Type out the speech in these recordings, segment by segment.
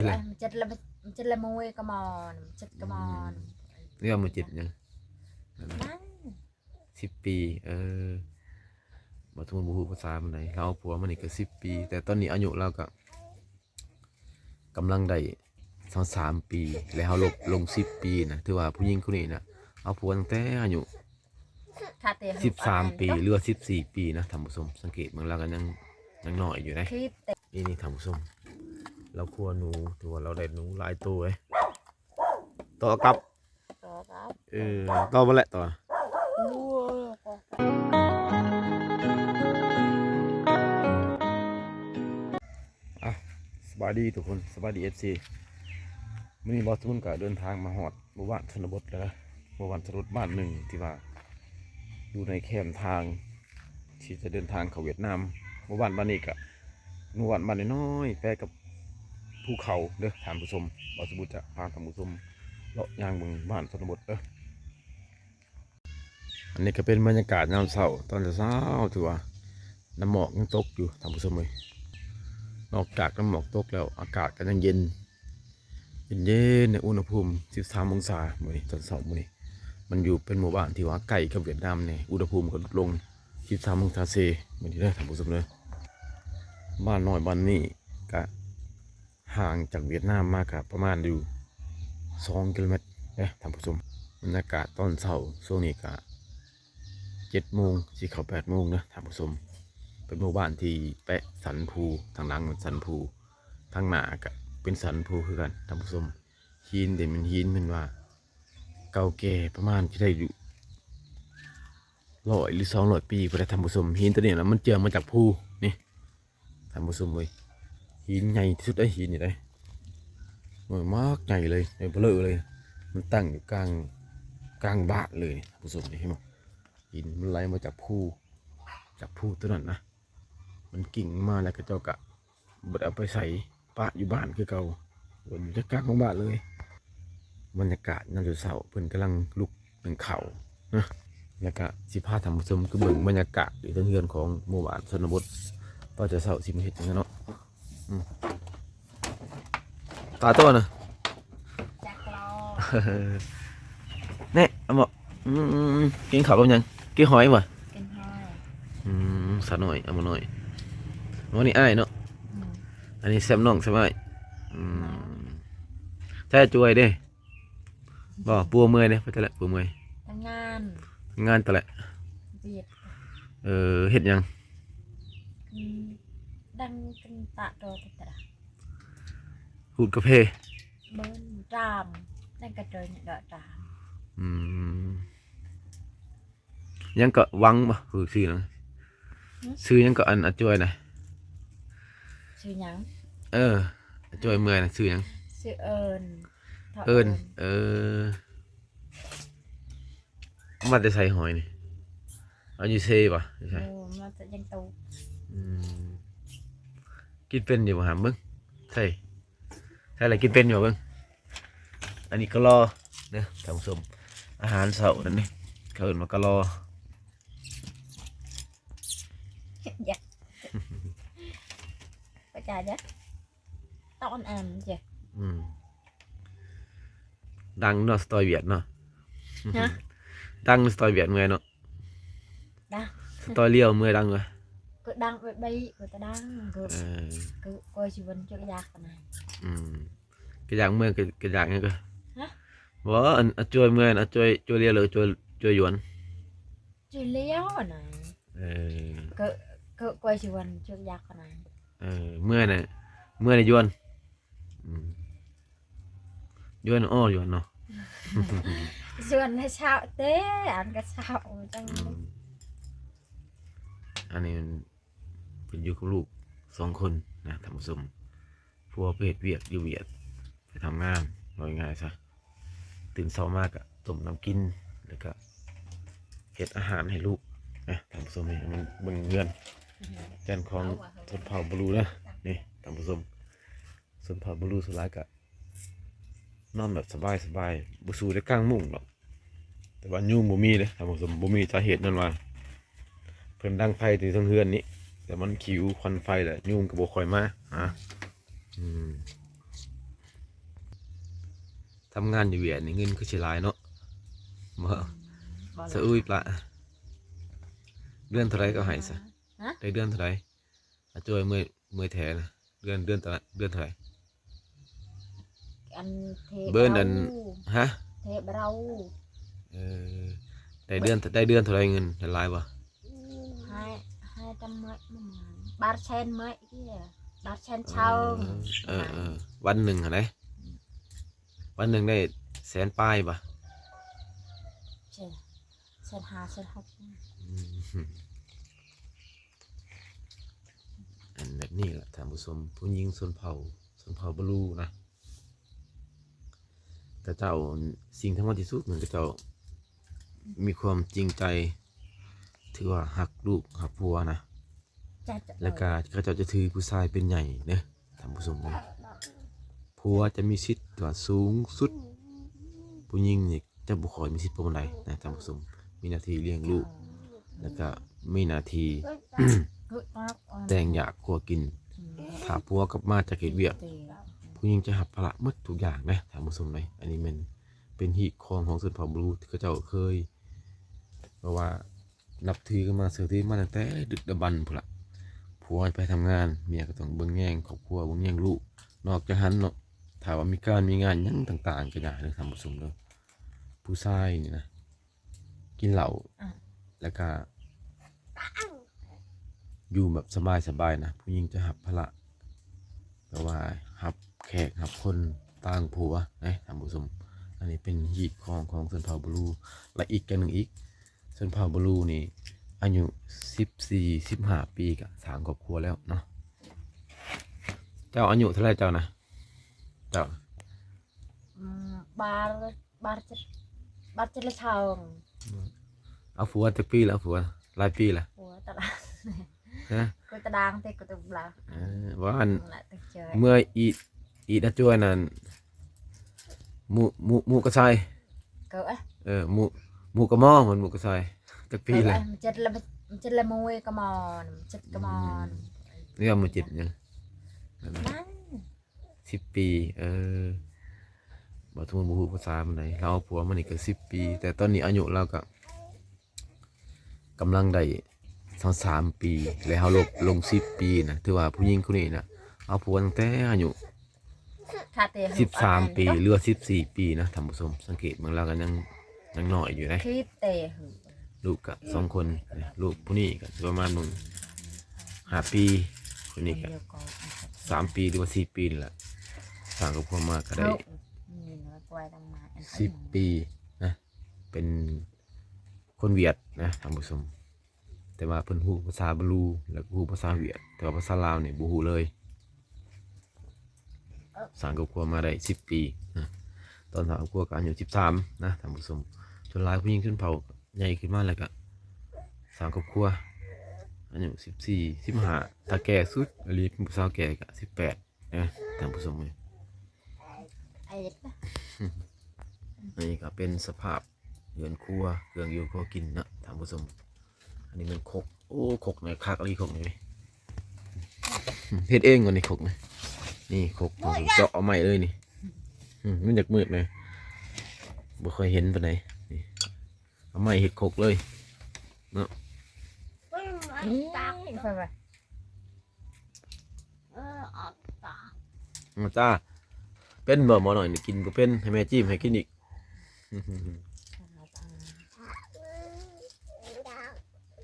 Chết là môi come on chết come on เรื่องมันจิตยัง นั่น10 ปีบ่ทุนบ่ฮู้ภาษามันไหนเราเอาผัวมันนี่ก็10 ปีแต่ตอนนี้อายุเราก็กำลังได้23 ปีแล้วเราลง10 ปีนะถือว่าผู้หญิงคนนี้นะเอาผัวตั้งแต่อายุถ้าเตะ13 ปีหรือว่า14 ปีนะท่านผู้ชมสังเกตเบิ่งแล้วกันยังน้อยอยู่นะ คลิปเตะนี่ท่านผู้ชมเราครัวหนูถือว่าเราได้หนูหลายตัวต่อกับต่อครับ ต่อมาแหละต่อสบายดีทุกคนสบายดีFCมื้อนี้บอสทุนก็เดินทางมาฮอดหมู่บ้านชนบทแล้วนะหมู่บ้านชนบทบ้านหนึ่งที่ว่าอยู่ในแคมทางที่จะเดินทางเข้าเวียดนามหมู่บ้านนี้ก็หมู่บ้านน้อยๆแปะกับภูเขาเด้อท่านผู้ชมบอสบุตรจะพาท่านผู้ชมเลาะย่างเบิ่งบ้านชนบทเด้ออันนี้ก็เป็นบรรยากาศยามเช้าตอนเช้าถือว่าน้ำหมอกยังตกอยู่ท่านผู้ชมเลยนอกจากน้ำหมอกตกแล้วอากาศก็ยังเย็นในอุณหภูมิ13 องศามื้อนี้ตอนเช้ามื้อนี้มันอยู่เป็นหมู่บ้านที่ว่าใกล้กับเวียดนามเนี่ยอุณหภูมิก็ลดลง13 องศาเซมื้อนี้เด้อท่านผู้ชมเลยบ้านน้อยบ้านนี้ก็ห่างจากเวียดนามมากครับประมาณอยู่2 กิโลเมตรนะท่านผู้ชมบรรยากาศตอนเช้าช่วงนี้ก็7 โมงสิเข้า8 โมงนะท่านผู้ชมเป็นหมู่บ้านที่แปะสันภูทางหลังสันภูทางหน้าก็เป็นสันภูคือกันท่านผู้ชมหินแต่มันหินมันว่าเก่าแก่ประมาณที่ได้อยู่100 หรือ 200 ปีก็ได้ท่านผู้ชมหินตัวนี้นะมันเจือมาจากภูนี่ท่านผู้ชมเลยหินใหญ่ที่สุดได้หินอยู่ได้มากใหญ่เลยใหญ่เบ้อเลยมันตั้งอยู่กลางบ้านเลยท่านผู้ชมนี่เห็นไหมหินมันไหลมาจากภูตัวนั้นนะมันกิ่งมาแล้วก็เจ้ากะบดเอาไปใส่ปะอยู่บ้านคือเก่าบนจะกลางของบ้านเลยบรรยากาศน่าจะเศร้าเพิ่นกำลังลุกหนึ่งเขานะแล้วก็สิพาท่านผู้ชมก็เบิ่งบรรยากาศอยู่ที่เรือนของหมู่บ้านชนบทก็จะเศร้าสิมาเห็นอย่างนั้นเนาะตาตัวนะจากรอ เนี่ยเอาบอกกินข้าวกับยังกินหอยบ่กินห้อยสาหน่อยเอามาหน่อยวันนี้อ้ายเนาะอันนี้แซมน้องใช่ไหมใช่จวยเด้บ่ปัวเมื่อยเนี่ยไปแต่ละปัวเมื่อยทำงาน งานแต่ละเบียดเฮ็ดยังดังกันตะโดดตะหูดกาแฟเบิ้ลรามดังกระโดดเนี่ยดอรามยังก็วังบ่คือซื้อนะซื้อยังก็อันอจวยนะชื่อยังอจวยเมื่อยนะซื้อยังชื่อเอิญมาจะใส่หอยนี่เอาอยู่เซ่ป่ะใช่มาจะยังตูกินเป็นอยู่บ่หามเบิ้งใช่อะไรกินเป็นอยู่เบิ้งอันนี้ก็รอเนี่ยท่านผู้ชมอาหารเสาร์นั่นนี่เขาเอิ้นว่ากะรออยากไปจ่ายเด้อตอนอ่านจ้ะดังเนาะสไตล์เวียดเนาะดังสไตล์เวียดเมื่อยเนาะดังสไตล์เลี้ยวเมื่อยดังเลยcứ đăng vậy bay người ta đăng cứ coi chị Vân cho cái giặc này cái giặc มื่อยcái giặc nghe cơ vợ anh chơi มื่อยanh chơiเลี้ยวเลยchơiหยวนchơiเลี้ยวnày cứ coi chị Vân cho cái giặc này เมื่อยหยวนหยวนอ้อหยวนเนาะ หยวนให้เช่าเต้อันก็เช่าจังอันนี้เป็นอยู่กับลูก2 คนนะท่านผู้ชมพัวเพศเวียดอยู่เวียดไปทำงานง่ายๆซะตื่นเช้ามากอะต้มน้ำกินแล้วก็เฮ็ดอาหารให้ลูกนะท่านผู้ชมนี่มันเบิ่งเงินแกนของชนเผ่าบลูนะนี่ท่านผู้ชมชนเผ่าบลูสุดท้ายก็นอนแบบสบายบ่สู้ได้กลางมุ้งหรอกแต่ว่ายุงบ่มีเลยท่านผู้ชมบ่มีสาเหตุนั่นว่าเพิ่นดังไฟที่ทั้งเฮือนนี้แต่มันขิวควันไฟแหละยุงก็บ่ค่อยมา ทำงานอยู่เวียดนี่เงินก็สิหลายเนาะบ่ บ่ สะอุ้ยปละเดือนเท่าไรก็ให้ซะ ฮะ ได้เดือนเท่าไรอาจอยเมื่อยแถนะเดือนเท่าไร อันเท เบิ่นอัน ฮะ เทบเรา เออได้เดือนเท่าไรเงินได้หลายบ่ ให้จำไม่ประมาณบาทเชนไหมที่บาทเชนเช่า วันหนึ่งเหรอเนี่ยวันหนึ่งได้แสนป้ายป่ะ เชนหาเชนหก อันแบบนี้แหละท่านผู้ชมผู้หญิงชนเผ่าบลูนะแต่เจ้าสิ่งที่มันที่สุดเหมือนกับเจ้ามีความจริงใจถือว่าหักลูกหักผัวนะ จะ แล้วก็เขาเจ้าจะถือผู้ชายเป็นใหญ่เนี่ยท่านผู้ชมเลยผัวจะมีสิทธิ์ว่าสูงสุดผู้หญิงนี่จะบุคอยมีสิทธิ์ประมาณใดนะท่านผู้ชมมีหน้าที่เลี้ยงลูกแล้วก็มีหน้าที่ แต่งอยากกลัวกินถ้าผัวกลับมาจากเหตุเวียกผู้หญิงจะหับภาระหมดทุกอย่างนะท่านผู้ชมเลยอันนี้มันเป็นหีบคองของชนเผ่าบลูที่เขาเจ้าเคยเพราะว่านับถือกันมาสืบที่มาตั้งแต่ดึกดำบรรพ์พุ่นละผัวไปทำงานเมียก็ต้องเบิ่งแย่งครอบครัวเบิ่งแย่งลูกนอกจากนั้นเนาะถ้าว่ามีการมีงานหยังต่างๆก็อย่างนึงท่านผู้ชมเลยผู้ชายนี่นะกินเหล้าแล้วก็อยู่แบบสบายๆนะผู้หญิงจะหับภาระแต่ว่าหับแขกหับคนต่างผัวนะท่านผู้ชมอันนี้เป็นหีบของชนเผ่าบลูและอีกกันหนึ่งอีกชนเผ่าบลูนี่อายุ14-15 ปีกับสร้างครอบครัวแล้วเนาะเจ้าอายุเท่าไรเจ้านะเจ้า บาทบาทจะละชอง เอาผัวจะปีแล้วผัวหลายปีละ หัวตะลาง ฮะ กูตะดางเตะกูตะบลา ว่าอัน ละตะเจย เมื่ออีดาจ้วยนั่นหมูกระชาย เกิด หมูกระหม้อเหมือนหมูกระชายจักปีเลย มันจะละมวยกระมอนจัดกระมอน นี่เอามาจิบยัง นั่น 10 ปีบ่ทุนบ่ฮู้ภาษามันไหนเราเอาผัวมันนี่ก็10 ปี แต่ตอนนี้อายุเราก็กำลังได้23 ปีแล้วเราลง10 ปีนะถือว่าผู้หญิงคนนี้นะเอาผัวตั้งแต่อายุ คาเตะ 13 ปีหรือว่า14 ปีนะท่านผู้ชมสังเกตเมืองเราก็ยังน้อยอยู่นะ คิดเตะหือ ลูกก็2 คนลูกผู้นี้ก็ประมาณมึง5 ปีคนนี้ก็ เดียวก็ 3 ปีหรือว่า4 ปีนี่แหละสร้างครอบครัวมาก็ได้ นี่น้อยกว่าตั้งมา 10 ปีนะเป็นคนเวียดนะท่านผู้ชมแต่ว่าเพิ่นฮู้ภาษาบาลูแล้วก็ฮู้ภาษาเวียดแต่ว่าภาษาลาวนี่บ่ฮู้เลยสร้างครอบครัวมาได้10 ปีนะตอนสร้างครอบครัวก็อายุ13นะท่านผู้ชมจนหลายผู้หญิงขึ้นเผาใหญ่ขึ้นมาแล้วก็สร้างครอบครัวอายุ14-15ถ้าแก่สุดอลีเป็นผู้สาวแก่ก็18นะท่านผู้ชม ไอ้ อันนี้ก็เป็นสภาพเรือนครัวเครื่องอยู่ก็กินนะท่านผู้ชมอันนี้มันคกโอ้คกไหนคักอะไรคกไหนเฮ็ดเองก่อนนี่คกนี่คกเจาะเอาใหม่เลยนี่มันจากมืดเลยบ่เคยเห็นปานใดนี่เอาใหม่เฮ็ดคกเลยเนาะ นี่ไปไป มาจ้าเป็นบ่หมอหน่อยนี่กินบ่เป็นให้แม่จิ้มให้กินอีก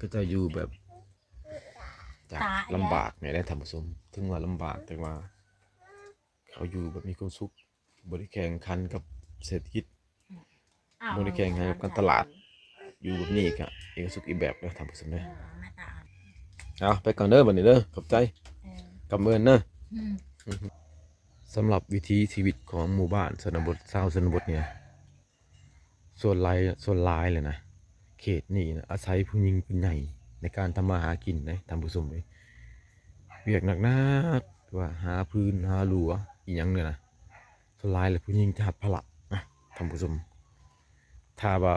ก็จะอยู่แบบจากลำบากเนี่ยได้ท่านผู้ชมถึงว่าลำบากแต่ว่าเขาอยู่แบบมีความสุขบริแข่งขันกับเศรษฐกิจบริแข่งขันกับการตลาดอยู่แบบนี้ก็เอกสุขอีกแบบเลยท่านผู้ชมเลยเอาไปก่อนเด้อบัดนี้เด้อขอบใจกำเมินเด้อสำหรับวิถีชีวิตของหมู่บ้านชนบทชาวชนบทเนี่ยส่วนหลายเลยนะเขตนี่นะอาศัยผู้หญิงเป็นใหญ่ในการทำมาหากินนะท่านผู้ชมเลยเวียกหนักนักว่าหาพื้นหาหลัวอีหยังเนี่ยนะส่วนหลายเลยผู้หญิงจะหัดพละนะท่านผู้ชมถ้าว่า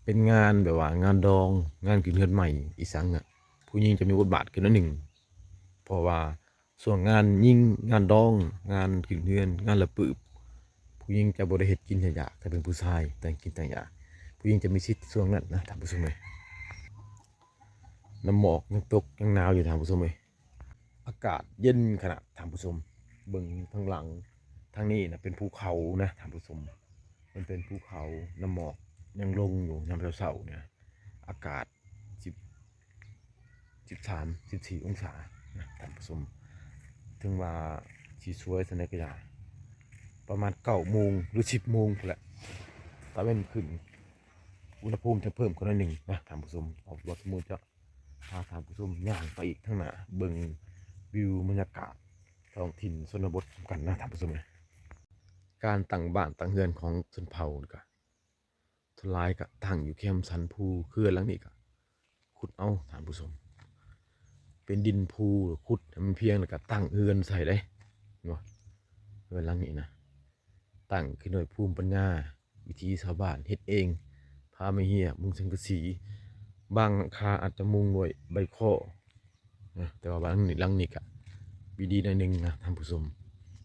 เป็นงานแบบว่างานดองงานกินเฮือนใหม่อีสังอ่ะผู้หญิงจะมีบทบาทขึ้นนิดหนึ่งเพราะว่าส่วนงานยิ่งงานดองงานกินเฮือนงานละปืบผู้ ผู้หญิงจะบ่ได้เฮ็ดกินอยากถ้าเป็นผู้ชายแต่งกินแต่งอยากผู้หญิงจะมีสิทธิ์ช่วงนั้นนะท่านผู้ชมเอ้ยน้ำหมอกยังตกยังหนาวอยู่ท่านผู้ชมเอ้ยอากาศเย็นขนาดท่านผู้ชมเบิ่งทางหลังทางนี้นะเป็นภูเขานะท่านผู้ชมมันเป็นภูเขาน้ำหมอกยังลงอยู่ยามเช้าๆเนี่ยอากาศ13-14องศานะท่านผู้ชมถึงว่าสิสวยสันใดก็ได้ประมาณ9 โมงหรือ10 โมงพุ่นแหละตะเว้นขึ้นอุณหภูมิจะเพิ่มขึ้นหน่อยหนึงนะท่านผู้ชมเอารถสมมุติจะพาท่านผู้ชมย่างไปอีกข้างหน้าเบิ่งวิวบรรยากาศท้องถิ่นชนบทกันนะท่านผู้ชมการตั้งบ้านตั้งเรือนของชนเผ่านี่ก็ทุนหลายก็ตั้งอยู่แคมป์สันภูเขื่อนหลังนี้ก็ขุดเอาท่านผู้ชมเป็นดินภูขุดให้มันเพียงแล้วก็ตั้งเรือนใส่ได้เนาะเรือนหลังนี้นะตั้งขึ้นโดยภูมิปัญญาวิธีชาวบ้านเฮ็ดเองพาไม่เหี้ยมุงสังกะสีบางหลังคาอาจจะมุงด้วยใบข้อนะแต่ว่าบางหลังนี้ก็วิธีหน่อยหนึงนะท่านผู้ชม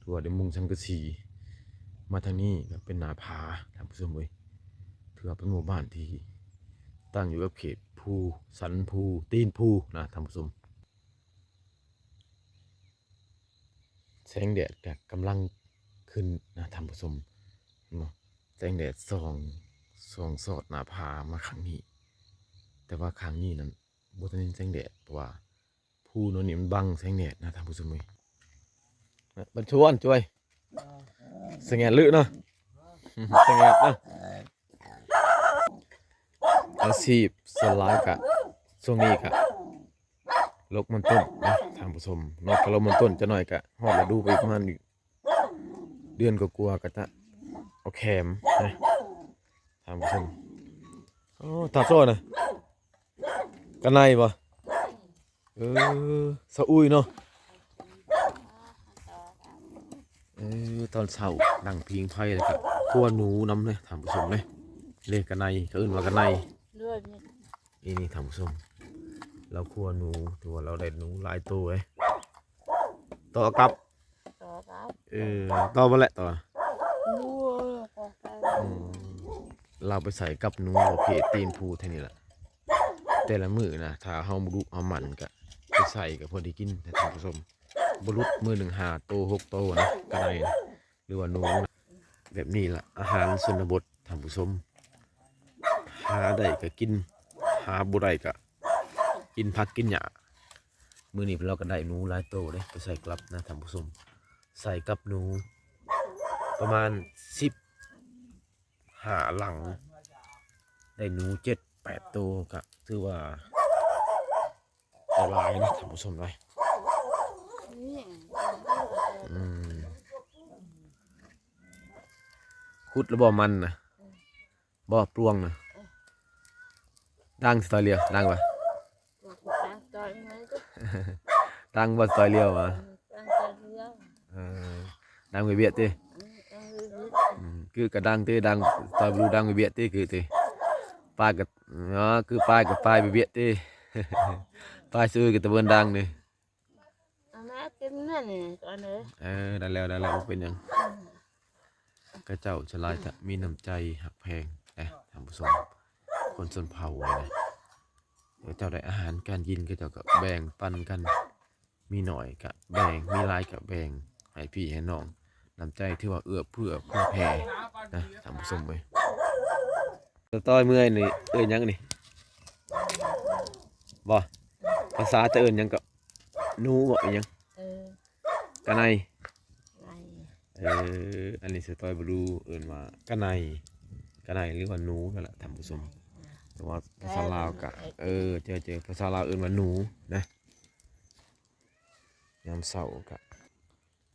ทั่วได้มุงสังกะสีมาทางนี้ก็เป็นหน้าผาท่านผู้ชมเว้ยถือว่าเป็นหมู่บ้านที่ตั้งอยู่กับเขตภูสันภูตีนภูนะท่านผู้ชมแสงแดดก็กำลังขึ้นนะท่านผู้ชมเนาะแสงแดดส่องสอดหน้าผามาครั้งนี้แต่ว่าครั้งนี้นั้นบ่ทันเห็นแสงแดดเพราะว่าภูโน่นนี่มันบังแสงแดดนะท่านผู้ชมเว้ยบันชวนช่วยแสงแดดลึเนาะแสงแดดเนาะอาชีพส่วนหลายกะช่วงนี้กะลกมันต้นนะท่านผู้ชมนอกจากลกมันต้นจะหน่อยกะฮอดฤดูไปประมาณอีกเดือนก็กลัวก็จะเอาแคมนะท่านผู้ชมโอ้ตาโซ่นะกันในบ่สะอุ้ยเนาะตอนเช้านั่งพิงไฟเลยครับคั่วหนูน้ำเลยท่านผู้ชมเลยเลยกันในเขาอื่นว่ากันในนี่ท่านผู้ชมเราคั่วหนูตัวเราได้หนูหลายตัวเลยต่อกับต่อมาแหละต่อเราไปใส่กับหนูประเภทตีนภูเท่านี้แหละแต่ละมือนะถ้าเฮาบุเอามันก็ไปใส่กับพอดีกินแต่ท่านผู้ชมบรุษมือ1 5 โต 6 โตนะกันในหรือว่าหนูนะแบบนี้ล่ะอาหารชนบทท่านผู้ชมหาได้ก็กินหาบ่ได้ก็กินผักกินหญ้ามื้อนี้เราก็ได้หนูหลายโตเลยไปใส่กลับนะท่านผู้ชมใส่กับหนูประมาณ15 หลังได้หนู7-8 โตก็ถือว่าหลายนะท่านผู้ชมเลยขุดแล้วบ่มันนะบ่ปลวงนะดังสไตล์เลียวดังปะดังบ่สไตล์เลียวอ่ะดังไปเบียดติคือกระดังติดังสไตล์บลูดังไปเบียดติคือติปลายกับเนาะคือปลายกับปลายไปเบียดติปลายซื้อกับตะเวนดังนี่ได้แล้วเป็นยังกระเจ้าชลายจะมีน้ำใจหักแพงท่านผู้ชมคนชนเผ่าเลยเจ้าได้อาหารการกินก็เจ้าก็แบ่งปันกันมีหน่อยก็แบ่งมีหลายก็แบ่งให้พี่ให้น้องน้ำใจที่ว่าเอื้อเพื่อแผ่นะท่านผู้ชมเว้ยต้อยเมื่อยนี่ยังนี่บ่ภาษาจะยังก็นูบ่ยังกันในอันนี้สตอยบลูว่ากันในหรือว่าหนูนั่นแหละท่านผู้ชมแต่ว่าภาษาลาวกะเจอภาษาลาวว่าหนูนะยามเช้ากะ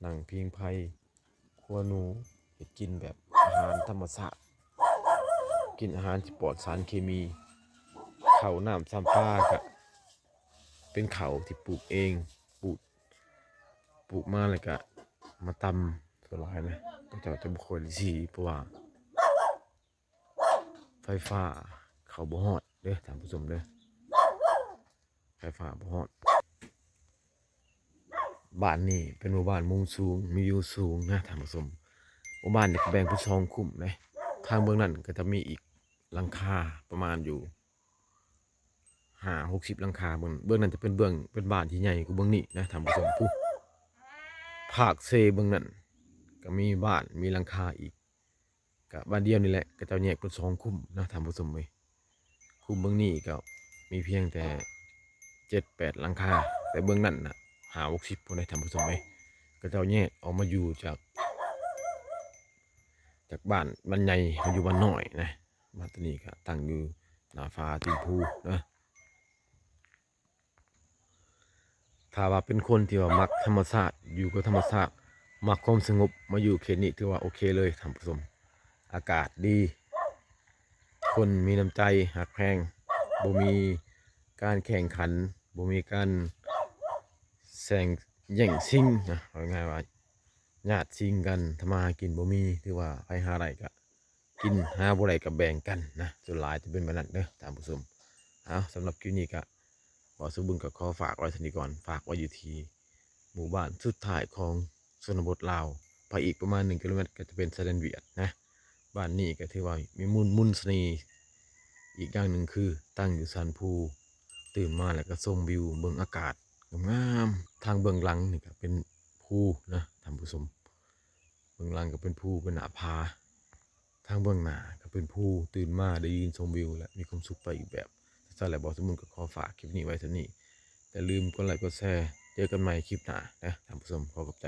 นั่งพิงไผ่คั่วหนูเฮ็ดกินแบบอาหารธรรมชาติกินอาหารที่ปลอดสารเคมีข้าวน้ำซ้ำปลากะเป็นข้าวที่ปลูกเองปลูกมาเลยกะมาตำส่วนหลายนะก็จะบุคคลสีเพราะว่าไฟฟ้าเขาบ่ฮอดเด้อท่านผู้ชมเด้อไฟฟ้าบ่ฮอดบ้านนี้เป็นหมู่บ้านมุงสูงมีอยู่สูงนะท่านผู้ชม หมู่บ้านนี่ก็แบ่งเป็น2คุ้มเลยทางเบื้องนั้นก็จะมีอีกหลังคาประมาณอยู่50-60หลังคาเบื้องนั้นจะเป็นเป็นบ้านที่ใหญ่กว่าเบื้องนี้นะท่านผู้ชมผู้ภาคเซเบื้องนั้นก็มีบ้านมีหลังคาอีกก็บ้านเดียวนี่แหละก็จะแยกเป็น2คุ้มนะท่านผู้ชมเว้ยคุ้มเบื้องนี้ก็มีเพียงแต่7-8หลังคาแต่เบื้องนั้นน่ะ50-60พุ่นได้ท่านผู้ชมเว้ยก็จะแยกออกมาอยู่จากบ้านใหญ่มาอยู่บ้านน้อยนะบ้านตัวนี้ก็ตั้งอยู่หน้าฟ้าตีนภูนะถ้าว่าเป็นคนที่ว่ามักธรรมชาติอยู่กับธรรมชาติมักความสงบมาอยู่เขตนี้ถือว่าโอเคเลยท่านผู้ชมอากาศดีคนมีน้ำใจหักแพงบ่มีการแข่งขันบ่มีการแข่งแย่งชิงนะเอาง่ายๆว่าญาติชิงกันทำมาหากินบ่มีถือว่าไปหาไรก็กินหาบ่ได้ก็แบ่งกันนะส่วนหลายจะเป็นแบบนั้นเด้อท่านผู้ชมเอาสำหรับคลิปนี้ก็บ่สุบุญก็ขอฝากไว้เท่านี้ก่อนฝากไว้อยู่ที่หมู่บ้านสุดท้ายของชนบทลาวไปอีกประมาณ1 กิโลเมตรก็จะเป็นชายแดนเวียดนะบ้านนี้ก็ถือว่ามีมุนเสน่ห์อีกอย่างหนึ่งคือตั้งอยู่สันภูตื่นมาแล้วก็ชมวิวเบิ่งอากาศงามๆทางเบื้องหลังนี่ก็เป็นภูนะท่านผู้ชมเบื้องหลังก็เป็นภูเป็นหน้าผาทางเบื้องหน้าก็เป็นภูตื่นมาได้ยินชมวิวและมีความสุขไปอีกแบบถ้าแล้วบ่สมมุติก็ขอฝากคลิปนี้ไว้เท่านี้อย่าลืมกดไลค์กดแชร์เจอกันใหม่คลิปหน้านะท่านผู้ชมขอขอบใจ